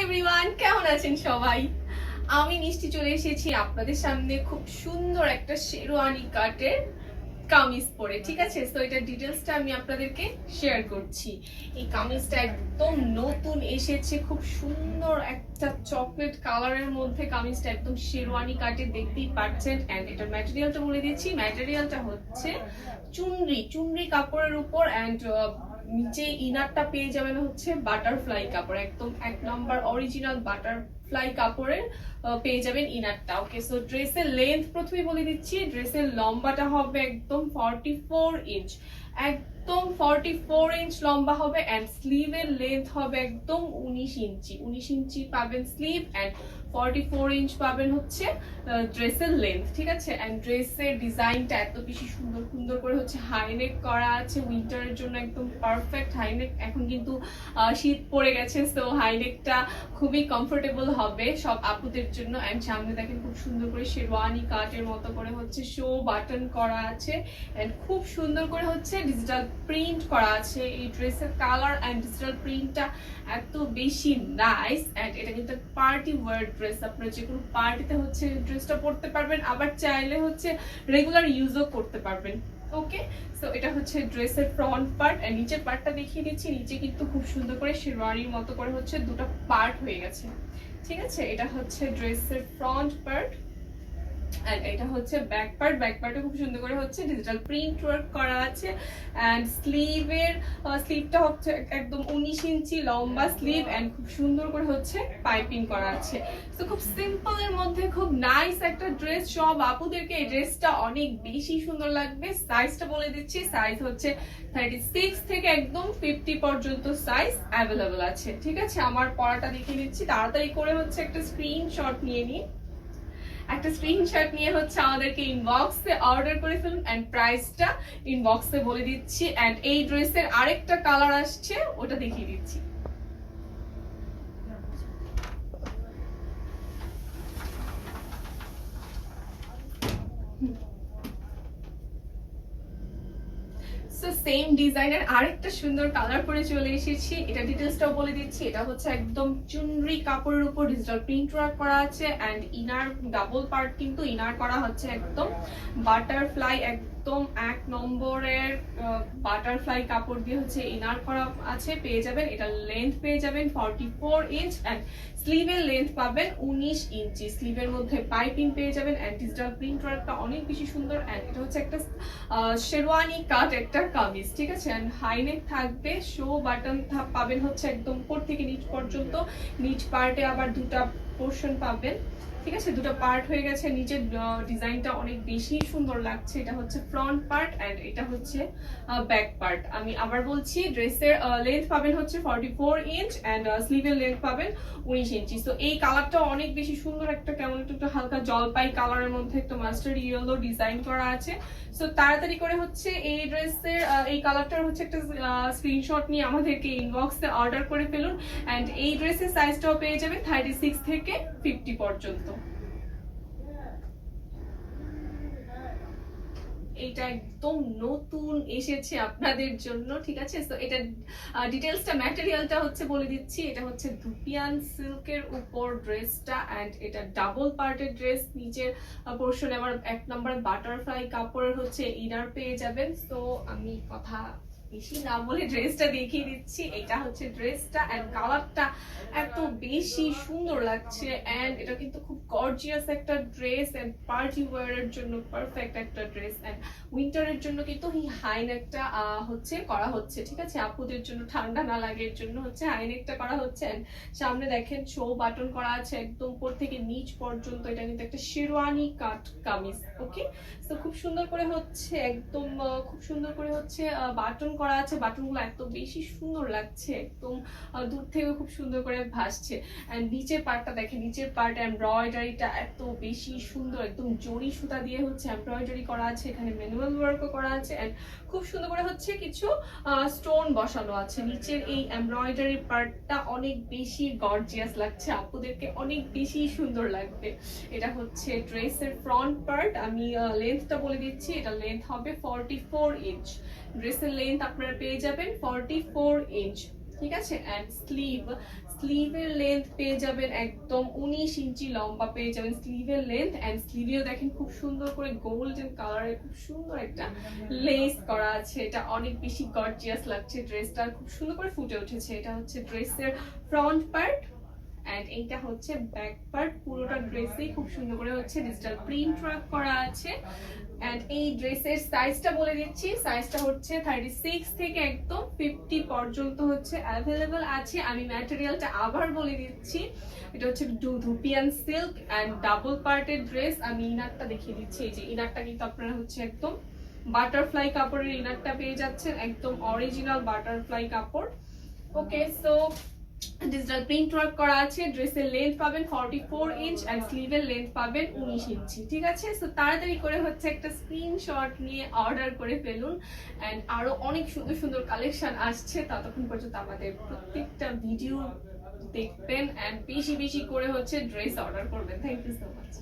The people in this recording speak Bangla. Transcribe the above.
এভরিওয়ান, কেমন আছেন সবাই? আমি মিষ্টি চলে এসেছি আপনাদের সামনে খুব সুন্দর একটা শেরওয়ানি কাটের কামিজ পরে, ঠিক আছে? তো এটার ডিটেলসটা আমি আপনাদেরকে শেয়ার করছি। এই কামিজটা একদম নতুন এসেছে, খুব সুন্দর একটা চকলেট কালারের মধ্যে। কামিজটা একদম শেরওয়ানি কাটে, দেখতেই পাচ্ছেন। এন্ড এটার ম্যাটেরিয়ালটা বলে দিচ্ছি, ম্যাটেরিয়ালটা হচ্ছে চুনরি কাপড়ের উপর। এন্ড নিচে ইনারটা পেয়ে যাবেন হচ্ছে বাটারফ্লাই কাপড়, একদম এক নম্বর অরিজিনাল বাটারফ্লাই কাপড়ের পেয়ে যাবেন ইনারটা। ওকে, সো ড্রেসের লেন্থ প্রথমে বলে দিচ্ছি। ড্রেসের লম্বাটা হবে একদম 44 ইঞ্চ, একদম 44 ইঞ্চ লম্বা হবে। এন্ড স্লিভের লেন্থ হবে একদম 19 ইঞ্চি পাবেন স্লিভ। এন্ড 44 ইঞ্চ পাবেন হচ্ছে ড্রেসের লেন্থ, ঠিক আছে? এন্ড ড্রেসের ডিজাইনটা এত বেশি সুন্দর সুন্দর করে হচ্ছে হাইনেক করা আছে, উইন্টারের জন্য একদম পারফেক্ট হাইনেক। এখন কিন্তু শীত পড়ে গেছে, সো হাইনেকটা খুবই কমফোর্টেবল হবে সব আপুদের জন্য। এন্ড সামনে দেখেন খুব সুন্দর করে শেরওয়ানি কাটের মতো করে হচ্ছে শো বাটন করা আছে। এন্ড খুব সুন্দর করে হচ্ছে ডিজিটাল প্রিন্ট করা আছে। এই ড্রেসের কালার এন্ড ডিজিটাল প্রিন্টটা এত বেশি নাইস। এন্ড এটা কিন্তু পার্টি ওয়্যার ড্রেস, আপনারা যে কোনো পার্টিতে হচ্ছে ড্রেসটা পরতে পারবেন, আবার চাইলে হচ্ছে রেগুলার ইউজও করতে পারবেন। ওকে, সো এটা হচ্ছে ড্রেসের ফ্রন্ট পার্ট। এন্ড নিচের পার্টটা দেখিয়ে দিচ্ছি। নিচে কিন্তু খুব সুন্দর করে শেরওয়ানির মতো করে হচ্ছে দুটো পার্ট হয়ে গেছে, ঠিক আছে? এটা হচ্ছে ড্রেসের ফ্রন্ট পার্ট। এন্ড এটা হচ্ছে ব্যাক পার্ট। ব্যাক পার্টে খুব সুন্দর করে হচ্ছে ডিজিটাল প্রিন্ট ওয়ার্ক করা আছে। এন্ড স্লিভটা হচ্ছে একদম 19 ইঞ্চি লম্বা স্লিভ। এন্ড খুব সুন্দর করে হচ্ছে পাইপিং করা আছে। তো খুব সিম্পল এর মধ্যে খুব নাইস একটা ড্রেস। সব আপুদেরকে এই ড্রেসটা অনেক বেশি সুন্দর লাগবে। সাইজটা বলে দিচ্ছি, সাইজ হচ্ছে 36 থেকে একদম 50 পর্যন্ত সাইজ অ্যাভেলেবল আছে, ঠিক আছে? আমার পরাটা দেখিয়ে দিচ্ছি, তাড়াতাড়ি করে হচ্ছে একটা স্ক্রিনশট নিয়ে নিই। একটা স্ক্রিনশট নিয়ে হচ্ছে আমাদেরকে ইনবক্সে অর্ডার করে ফেলুন। এন্ড প্রাইসটা ইনবক্সে বলে দিচ্ছি। এন্ড এই ড্রেসের আরেকটা কালার আসছে, ওটা দেখিয়ে দিচ্ছি। সো সেম ডিজাইনের আরেকটা সুন্দর কালার পরে চলে এসেছি। এটা ডিটেলসটাও বলে দিচ্ছি। এটা হচ্ছে একদম চুনরি কাপড়ের উপর ডিজিটাল প্রিন্ট ওয়ার্ক করা আছে। এন্ড ইনার ডাবল পার্ট কিন্তু ইনার করা হচ্ছে একদম বাটারফ্লাই, একদম এক নম্বরের বাটারফ্লাই কাপড় দিয়ে হচ্ছে ইনার করা আছে, পেয়ে যাবেন। এটা লেন্থ পেয়ে যাবেন 44 ইঞ্চ। এন্ড স্লিভের লেন্থ পাবেন 19 ইঞ্চি। স্লিভের মধ্যে পাইপিং পেয়ে যাবেন। এন্ড ডিজিটাল প্রিন্ট ওয়ার্কটা অনেক বেশি সুন্দর। এন্ড এটা হচ্ছে একটা শেরওয়ানি কাট একটা কামিজ, ঠিক আছে? এন্ড হাইনেক থাকবে, শো বাটন পাবেন হচ্ছে একদম উপর থেকে নিচ পর্যন্ত। নিচ পার্টে আবার দুটা পোর্শন পাবেন, ঠিক আছে? দুটো পার্ট হয়ে গেছে। নিচের ডিজাইনটা অনেক বেশি সুন্দর লাগছে। এটা হচ্ছে ফ্রন্ট পার্ট এন্ড এটা হচ্ছে ব্যাক পার্ট। আমি আবার বলছি, ড্রেসের লেন্থ পাবেন হচ্ছে 44 ইঞ্চ। এন্ড স্লিভের লেন্থ পাবেন 19 ইঞ্চি। তো এই কালারটা অনেক বেশি সুন্দর, একটা কেমন একটু হালকা জলপাই কালারের মধ্যে একটা মাস্টার্ড ইয়েলো ডিজাইন করা আছে। সো তাড়াতাড়ি করে হচ্ছে এই ড্রেসের এই কালারটার হচ্ছে একটা স্ক্রিনশট নিয়ে আমাদেরকে ইনবক্সে অর্ডার করে ফেলুন। এন্ড এই ড্রেসের সাইজটাও পেয়ে যাবে 36 থেকে 50 পর্যন্ত। এটা একদম নতুন এসেছে আপনাদের জন্য, ঠিক আছে? তো এটা ডিটেলসটা ম্যাটেরিয়ালটা হচ্ছে বলে দিচ্ছি। এটা হচ্ছে ধুপিয়ান সিল্কের উপর ড্রেসটা। এন্ড এটা ডাবল পার্টের ড্রেস। নিচের পোর্শনে আবার এক নম্বর বাটারফ্লাই কাপড়ের হচ্ছে ইনার পেয়ে যাবেন। তো আমি কথা বেশি না বলে ড্রেসটা দেখিয়ে দিচ্ছি। এটা হচ্ছে ড্রেসটা। এন্ড কালারটা এত বেশি সুন্দর লাগছে। এন্ড এটা কিন্তু খুব গর্জিয়াস একটা ড্রেস। এন্ড পার্টি ওয়্যারের জন্য পারফেক্ট একটা ড্রেস। এন্ড উইন্টারের জন্য কিন্তু এই হাইনেকটা হচ্ছে করা হচ্ছে, ঠিক আছে? আপুদের জন্য ঠান্ডা না লাগে এর জন্য হচ্ছে হাইনেকটা করা হচ্ছে। এন্ড সামনে দেখেন শো বাটন করা আছে একদম উপর থেকে নিচ পর্যন্ত। এটা কিন্তু একটা শেরওয়ানি কাট কামিজ। ওকে, তো খুব সুন্দর করে হচ্ছে একদম খুব সুন্দর করে হচ্ছে বাটন করা আছে। বাটনগুলো এত বেশি সুন্দর লাগছে, একদম দূর থেকে খুব সুন্দর করে ভাসছে। এন্ড নিচের পার্টটা দেখেন, নিচের পার্ট এমব্রয়ডারিটা এত বেশি সুন্দর, একদম জরি সুতা দিয়ে হচ্ছে এমব্রয়ডারি করা আছে। এখানে ম্যানুয়াল ওয়ার্কও করা আছে। এন্ড খুব সুন্দর করে হচ্ছে কিছু স্টোন বসানো আছে। নিচের এই এমব্রয়ডারি পার্টটা অনেক বেশি গর্জিয়াস লাগছে, আপুদেরকে অনেক বেশি সুন্দর লাগবে। এটা হচ্ছে ড্রেসের ফ্রন্ট পার্ট। আমি লেন্থটা বলে দিচ্ছি। এটা লেন্থ হবে 44 ইঞ্চ। ড্রেসের লেন্থ আপনারা পেয়ে যাবেন 44 ইঞ্চ, ঠিক আছে? এন্ড স্লিভের লেন্থ পেয়ে যাবেন একদম 19 ইঞ্চি লম্বা পেয়ে যাবেন স্লিভের লেন্থ, এন্ড স্লিভেও দেখেন খুব সুন্দর করে গোল্ডেন কালারের খুব সুন্দর একটা লেস করা আছে। এটা অনেক বেশি গর্জিয়াস লাগছে, ড্রেসটা খুব সুন্দর করে ফুটে উঠেছে। এটা হচ্ছে ড্রেসের ফ্রন্ট পার্ট এন্ড এইটা হচ্ছে ব্যাক পার্ট। পুরোটা ড্রেসেই খুব সুন্দর করে হচ্ছে ডিজিটাল প্রিন্ট ওয়ার্ক করা আছে। এন্ড এই ড্রেসের সাইজটা বলে দিচ্ছি, সাইজটা হচ্ছে 36 থেকে একদম 50 পর্যন্ত হচ্ছে অ্যাভেলেবল আছে। আমি ম্যাটেরিয়ালটা আবার বলে দিচ্ছি, এটা হচ্ছে ধুপিয়ান সিল্ক এন্ড ডাবল পার্টের ড্রেস। আমি ইনারটা দেখিয়ে দিচ্ছি, এই যে ইনারটা কিন্তু আপনারা হচ্ছে একদম বাটারফ্লাই কাপড়ের ইনারটা পেয়ে যাচ্ছেন, একদম অরিজিনাল বাটারফ্লাই কাপড়। ওকে, সো ডিজিটাল প্রিন্ট ওয়ার্ক করা আছে। ড্রেসের লেন্থ পাবেন 44 ইঞ্চ এন্ড স্লিভের লেন্থ পাবেন 19 ইঞ্চি। ঠিক আছে, সো তাড়াতাড়ি করে হচ্ছে একটা স্ক্রিনশট নিয়ে অর্ডার করে ফেলুন। এন্ড আরো অনেক সুন্দর সুন্দর কালেকশন আসছে, ততক্ষণ পর্যন্ত আমাদের প্রত্যেকটা ভিডিও দেখবেন এন্ড বেশি বেশি করে হচ্ছে ড্রেস অর্ডার করবেন। Thank you so much.